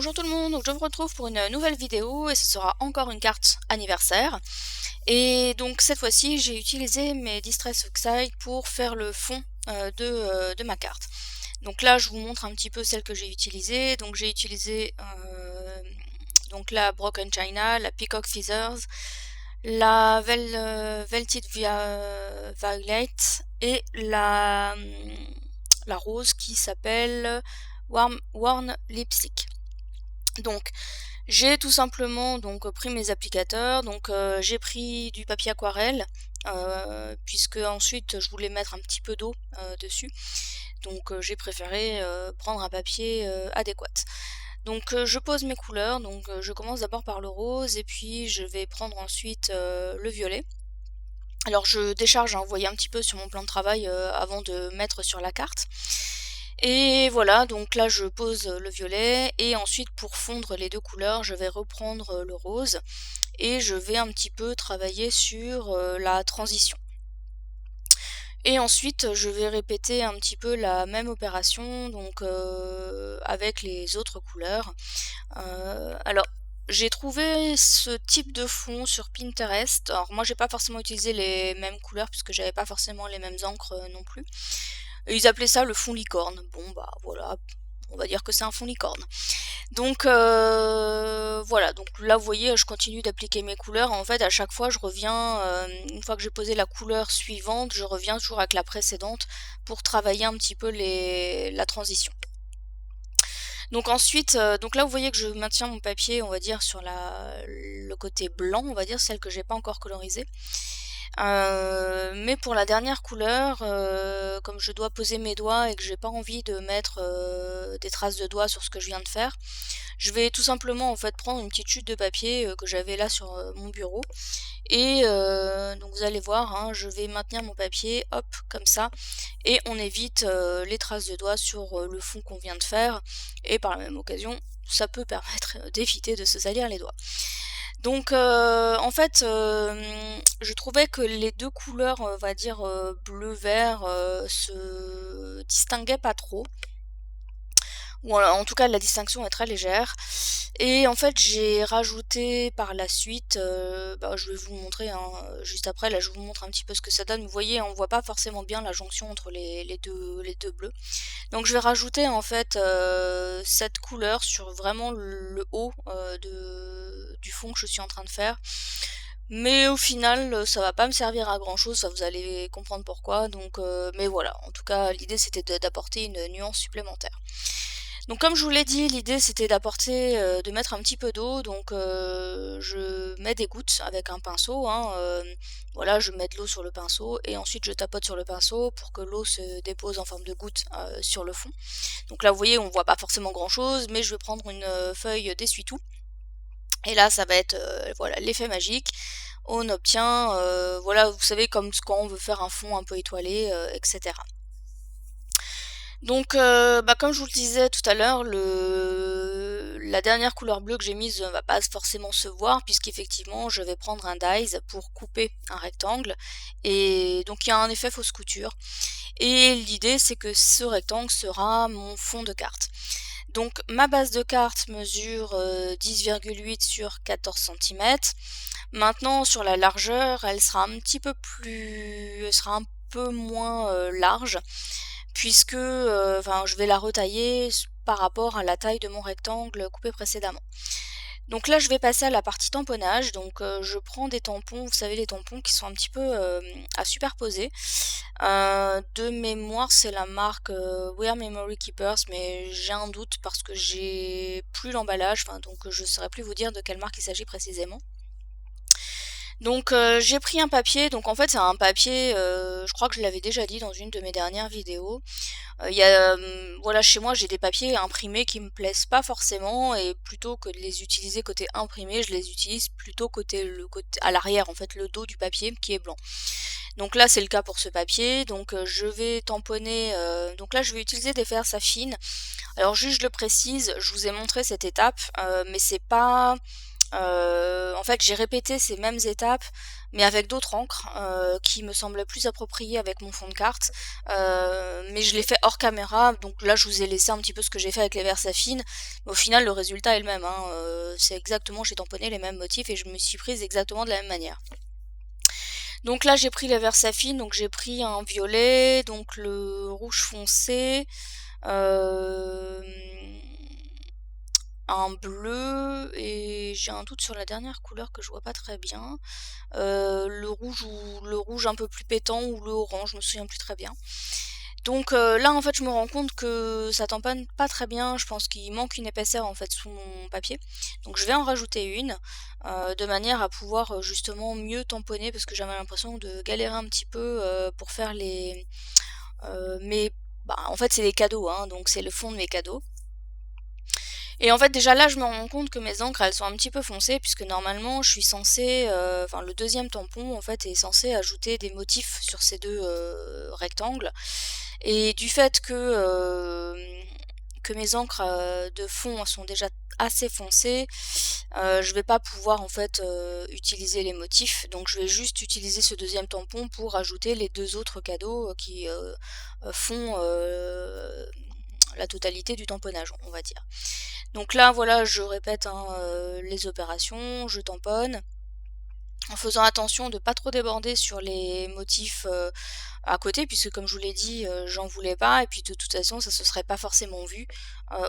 Bonjour tout le monde, donc je vous retrouve pour une nouvelle vidéo et ce sera encore une carte anniversaire. Et donc cette fois-ci j'ai utilisé mes Distress Oxide pour faire le fond de ma carte. Donc là je vous montre un petit peu celle que j'ai utilisée. Donc j'ai utilisé donc la Broken China, la Peacock Feathers, la Velted Violet et la rose qui s'appelle Worn Lipstick. Donc j'ai tout simplement pris mes applicateurs, j'ai pris du papier aquarelle, puisque ensuite je voulais mettre un petit peu d'eau dessus, j'ai préféré prendre un papier adéquat. Je pose mes couleurs, je commence d'abord par le rose et puis je vais prendre ensuite le violet. Alors je décharge, vous voyez un petit peu sur mon plan de travail avant de mettre sur la carte. Et voilà, donc là je pose le violet et ensuite pour fondre les deux couleurs, je vais reprendre le rose et je vais un petit peu travailler sur la transition. Et ensuite je vais répéter un petit peu la même opération avec les autres couleurs. Alors j'ai trouvé ce type de fond sur Pinterest. Alors moi j'ai pas forcément utilisé les mêmes couleurs puisque j'avais pas forcément les mêmes encres non plus. Et ils appelaient ça le fond licorne. Bon bah voilà, on va dire que c'est un fond licorne. Voilà, donc là vous voyez je continue d'appliquer mes couleurs. En fait à chaque fois je reviens, une fois que j'ai posé la couleur suivante, je reviens toujours avec la précédente pour travailler un petit peu la transition. Donc ensuite, donc là vous voyez que je maintiens mon papier, on va dire, sur le côté blanc, on va dire, celle que j'ai pas encore colorisée. Mais pour la dernière couleur, comme je dois poser mes doigts et que j'ai pas envie de mettre des traces de doigts sur ce que je viens de faire, je vais tout simplement en fait prendre une petite chute de papier que j'avais là sur mon bureau et donc vous allez voir, hein, je vais maintenir mon papier, hop, comme ça, et on évite les traces de doigts sur le fond qu'on vient de faire, et par la même occasion, ça peut permettre d'éviter de se salir les doigts. En fait, je trouvais que les deux couleurs, on va dire bleu-vert, se distinguaient pas trop. Ou en tout cas la distinction est très légère. Et en fait j'ai rajouté par la suite, je vais vous montrer hein, juste après, là je vous montre un petit peu ce que ça donne. Vous voyez on voit pas forcément bien la jonction entre les deux bleus. Donc je vais rajouter en fait cette couleur sur vraiment le haut du fond que je suis en train de faire. Mais au final ça va pas me servir à grand chose, ça vous allez comprendre pourquoi. Mais voilà, en tout cas l'idée c'était d'apporter une nuance supplémentaire. Donc comme je vous l'ai dit, l'idée c'était d'apporter, de mettre un petit peu d'eau, je mets des gouttes avec un pinceau, hein, voilà, je mets de l'eau sur le pinceau et ensuite je tapote sur le pinceau pour que l'eau se dépose en forme de gouttes sur le fond. Donc là vous voyez on voit pas forcément grand chose, mais je vais prendre une feuille d'essuie-tout et là ça va être voilà l'effet magique. On obtient, voilà, vous savez comme quand on veut faire un fond un peu étoilé, etc. Comme je vous le disais tout à l'heure, la dernière couleur bleue que j'ai mise ne va pas forcément se voir puisqu'effectivement je vais prendre un dies pour couper un rectangle et donc il y a un effet fausse couture et l'idée c'est que ce rectangle sera mon fond de carte. Donc ma base de carte mesure 10,8 sur 14 cm. Maintenant sur la largeur elle sera un petit peu plus, elle sera un peu moins large puisque je vais la retailler par rapport à la taille de mon rectangle coupé précédemment. Donc là je vais passer à la partie tamponnage, je prends des tampons, vous savez les tampons qui sont un petit peu à superposer. De mémoire c'est la marque Wear Memory Keepers, mais j'ai un doute parce que j'ai plus l'emballage, je ne saurais plus vous dire de quelle marque il s'agit précisément. J'ai pris un papier, donc en fait c'est un papier, je crois que je l'avais déjà dit dans une de mes dernières vidéos. Voilà, chez moi j'ai des papiers imprimés qui me plaisent pas forcément et plutôt que de les utiliser côté imprimé, je les utilise plutôt côté à l'arrière en fait, le dos du papier qui est blanc. Donc là c'est le cas pour ce papier, je vais tamponner, donc là je vais utiliser des fers à fine. Alors juste je le précise, je vous ai montré cette étape, mais c'est pas En fait, j'ai répété ces mêmes étapes, mais avec d'autres encres qui me semblaient plus appropriées avec mon fond de carte. Mais je l'ai fait hors caméra, donc là je vous ai laissé un petit peu ce que j'ai fait avec les Versafine. Mais au final, le résultat est le même, hein. C'est exactement, j'ai tamponné les mêmes motifs et je me suis prise exactement de la même manière. Donc là j'ai pris les Versafine, donc j'ai pris un violet, donc le rouge foncé, euh, un bleu, et j'ai un doute sur la dernière couleur que je vois pas très bien. Le rouge ou le rouge un peu plus pétant ou le orange, je me souviens plus très bien. Donc là en fait je me rends compte que ça tamponne pas très bien, je pense qu'il manque une épaisseur en fait sous mon papier. Donc je vais en rajouter une, de manière à pouvoir justement mieux tamponner parce que j'avais l'impression de galérer un petit peu pour faire les... mes... Bah, en fait c'est des cadeaux, hein, donc c'est le fond de mes cadeaux. Et en fait déjà là je me rends compte que mes encres elles sont un petit peu foncées puisque normalement je suis censée, enfin le deuxième tampon en fait est censé ajouter des motifs sur ces deux rectangles. Et du fait que mes encres de fond sont déjà assez foncées, je vais pas pouvoir en fait utiliser les motifs, donc je vais juste utiliser ce deuxième tampon pour ajouter les deux autres cadeaux qui font la totalité du tamponnage, on va dire. Donc là, voilà, je répète hein, les opérations, je tamponne, en faisant attention de pas trop déborder sur les motifs à côté, puisque comme je vous l'ai dit, j'en voulais pas, et puis de toute façon, ça se serait pas forcément vu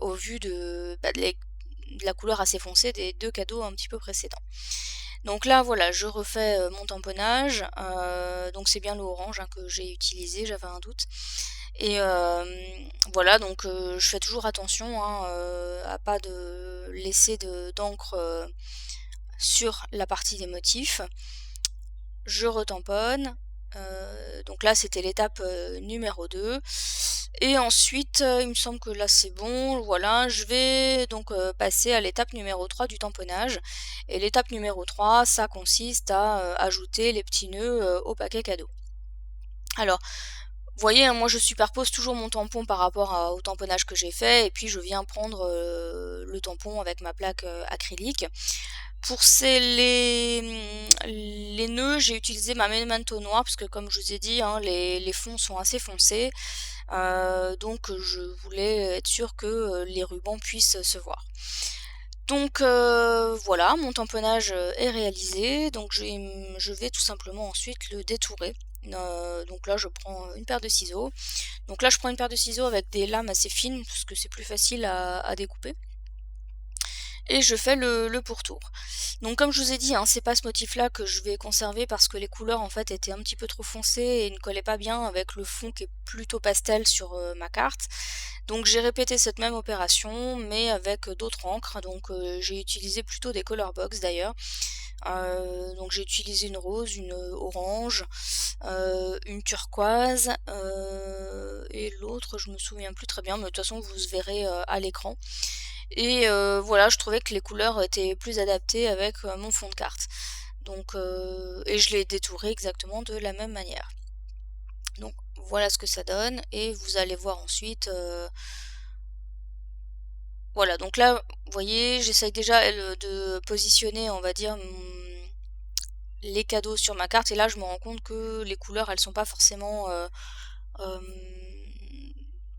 au vu de la couleur assez foncée des deux cadeaux un petit peu précédents. Donc là, voilà, je refais mon tamponnage, donc c'est bien le orange hein, que j'ai utilisé, j'avais un doute. Et voilà, donc je fais toujours attention hein, à pas de laisser d'encre sur la partie des motifs. Je retamponne. Donc là c'était l'étape numéro 2. Et ensuite, il me semble que là c'est bon, voilà, je vais donc passer à l'étape numéro 3 du tamponnage. Et l'étape numéro 3, ça consiste à ajouter les petits nœuds au paquet cadeau. Alors, vous voyez, hein, moi je superpose toujours mon tampon par rapport au tamponnage que j'ai fait, et puis je viens prendre le tampon avec ma plaque acrylique. Pour les nœuds, j'ai utilisé ma Memento noire, parce que comme je vous ai dit, hein, les fonds sont assez foncés, donc je voulais être sûre que les rubans puissent se voir. Donc voilà, mon tamponnage est réalisé, donc je vais tout simplement ensuite le détourer. Donc là je prends une paire de ciseaux. Donc là je prends une paire de ciseaux avec des lames assez fines, parce que c'est plus facile à découper. Et je fais le pourtour. Donc comme je vous ai dit, hein, c'est pas ce motif là que je vais conserver parce que les couleurs en fait étaient un petit peu trop foncées et ne collaient pas bien avec le fond qui est plutôt pastel sur ma carte. Donc j'ai répété cette même opération mais avec d'autres encres, donc j'ai utilisé plutôt des color box d'ailleurs. Donc j'ai utilisé une rose, une orange, une turquoise et l'autre je me souviens plus très bien, mais de toute façon vous verrez à l'écran. Et voilà, je trouvais que les couleurs étaient plus adaptées avec mon fond de carte. Donc, et je l'ai détouré exactement de la même manière. Donc voilà ce que ça donne, et vous allez voir ensuite. Voilà, donc là, vous voyez, j'essaye déjà de positionner, on va dire, les cadeaux sur ma carte, et là je me rends compte que les couleurs, elles sont pas forcément euh,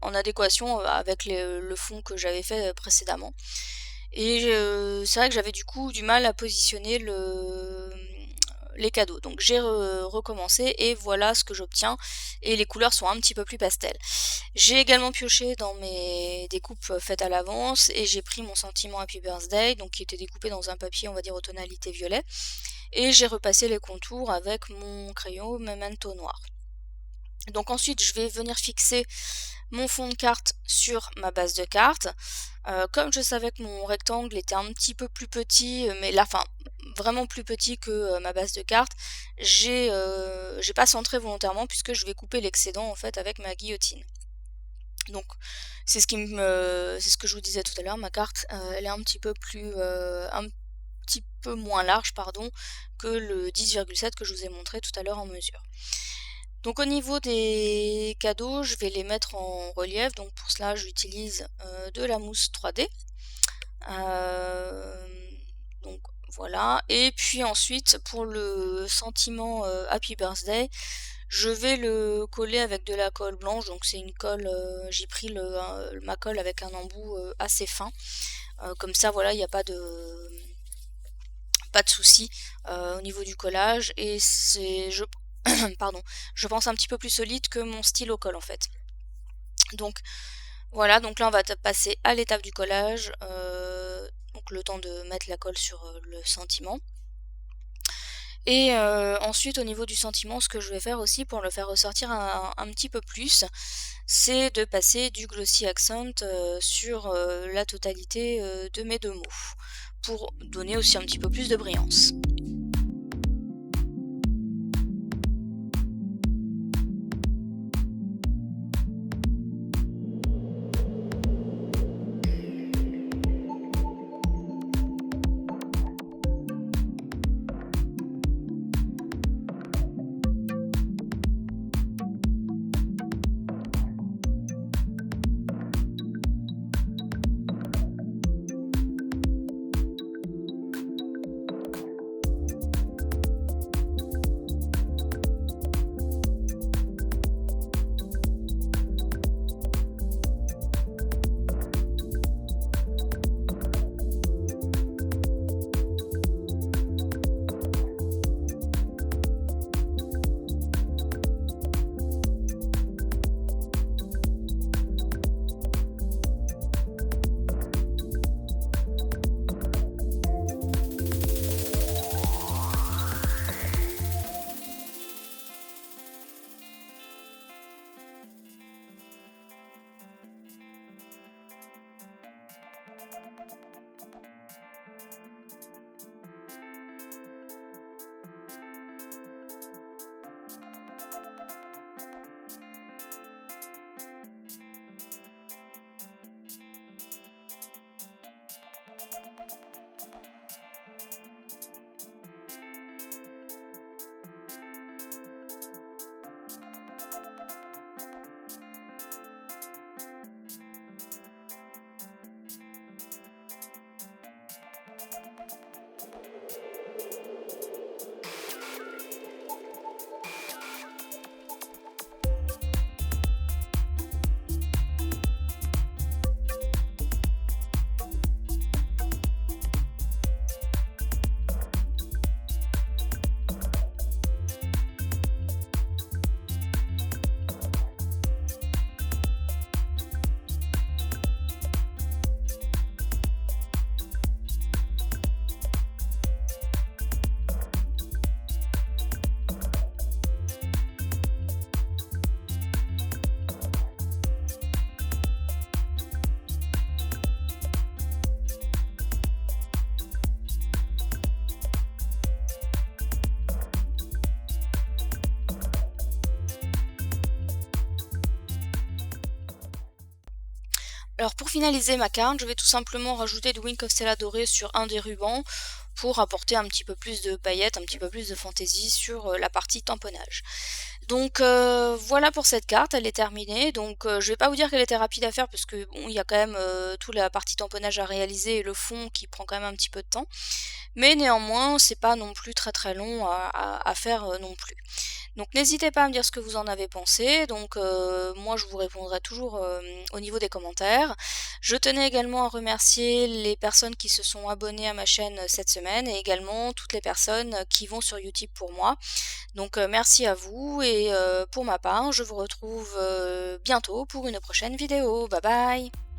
en adéquation avec le fond que j'avais fait précédemment. Et c'est vrai que j'avais du coup du mal à positionner les cadeaux. Donc j'ai recommencé et voilà ce que j'obtiens. Et les couleurs sont un petit peu plus pastel. J'ai également pioché dans mes découpes faites à l'avance et j'ai pris mon sentiment Happy Birthday, donc qui était découpé dans un papier on va dire aux tonalités violet. Et j'ai repassé les contours avec mon crayon Memento noir. Donc ensuite je vais venir fixer mon fond de carte sur ma base de carte. Comme je savais que mon rectangle était un petit peu plus petit, mais là, enfin vraiment plus petit que ma base de carte, j'ai pas centré volontairement puisque je vais couper l'excédent en fait avec ma guillotine. Donc c'est ce que je vous disais tout à l'heure, ma carte elle est un petit peu plus un petit peu moins large pardon que le 10,7 que je vous ai montré tout à l'heure en mesure. Donc au niveau des cadeaux, je vais les mettre en relief. Donc pour cela, j'utilise de la mousse 3D. Donc Voilà, et puis ensuite pour le sentiment Happy Birthday, je vais le coller avec de la colle blanche, donc c'est une colle, j'ai pris ma colle avec un embout assez fin. Comme ça voilà, il n'y a pas de souci au niveau du collage, et pardon, je pense un petit peu plus solide que mon stylo colle en fait. Donc voilà, donc là on va passer à l'étape du collage, donc le temps de mettre la colle sur le sentiment. Et ensuite au niveau du sentiment, ce que je vais faire aussi pour le faire ressortir un petit peu plus, c'est de passer du glossy accent sur la totalité de mes 2 mots, pour donner aussi un petit peu plus de brillance. Alors pour finaliser ma carte, je vais tout simplement rajouter du Wink of Stella doré sur un des rubans pour apporter un petit peu plus de paillettes, un petit peu plus de fantaisie sur la partie tamponnage. Donc voilà pour cette carte, elle est terminée. Donc je vais pas vous dire qu'elle était rapide à faire parce que bon, il y a quand même toute la partie tamponnage à réaliser et le fond qui prend quand même un petit peu de temps. Mais néanmoins, c'est pas non plus très très long à faire non plus. Donc n'hésitez pas à me dire ce que vous en avez pensé. Donc moi je vous répondrai toujours au niveau des commentaires. Je tenais également à remercier les personnes qui se sont abonnées à ma chaîne cette semaine, et également toutes les personnes qui vont sur YouTube pour moi. Donc merci à vous, et pour ma part, je vous retrouve bientôt pour une prochaine vidéo. Bye bye!